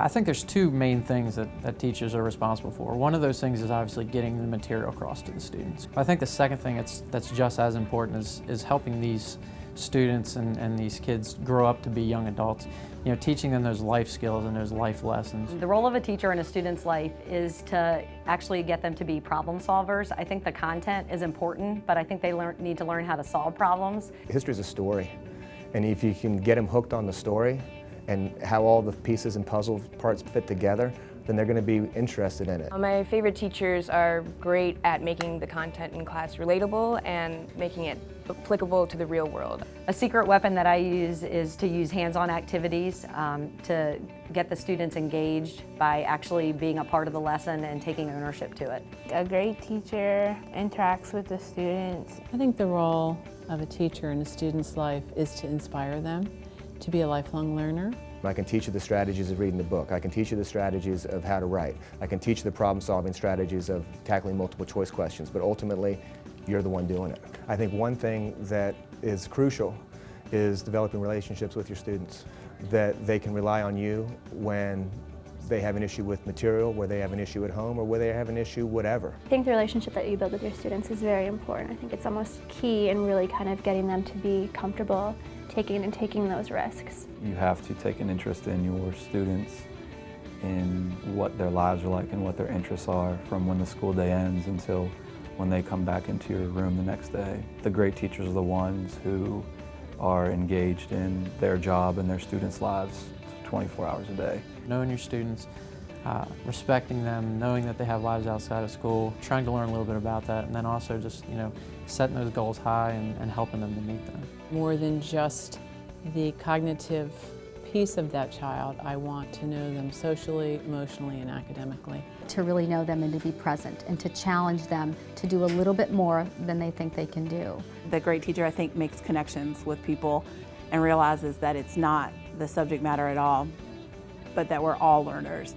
I think there's two main things that teachers are responsible for. One of those things is obviously getting the material across to the students. I think the second thing that's just as important is helping these students and these kids grow up to be young adults. You know, teaching them those life skills and those life lessons. The role of a teacher in a student's life is to actually get them to be problem solvers. I think the content is important, but I think they need to learn how to solve problems. History is a story, and if you can get them hooked on the story and how all the pieces and puzzle parts fit together, then they're going to be interested in it. My favorite teachers are great at making the content in class relatable and making it applicable to the real world. A secret weapon that I use is to use hands-on activities to get the students engaged by actually being a part of the lesson and taking ownership to it. A great teacher interacts with the students. I think the role of a teacher in a student's life is to inspire them to be a lifelong learner. I can teach you the strategies of reading the book. I can teach you the strategies of how to write. I can teach you the problem-solving strategies of tackling multiple choice questions, but ultimately, you're the one doing it. I think one thing that is crucial is developing relationships with your students, that they can rely on you when they have an issue with material, where they have an issue at home, or where they have an issue whatever. I think the relationship that you build with your students is very important. I think it's almost key in really kind of getting them to be comfortable taking those risks. You have to take an interest in your students, in what their lives are like and what their interests are from when the school day ends until when they come back into your room the next day. The great teachers are the ones who are engaged in their job and their students' lives 24 hours a day. Knowing your students, respecting them, knowing that they have lives outside of school, trying to learn a little bit about that, and then also just, you know, setting those goals high and helping them to meet them. More than just the cognitive piece of that child, I want to know them socially, emotionally, and academically. To really know them and to be present and to challenge them to do a little bit more than they think they can do. The great teacher, I think, makes connections with people and realizes that it's not the subject matter at all, but that we're all learners.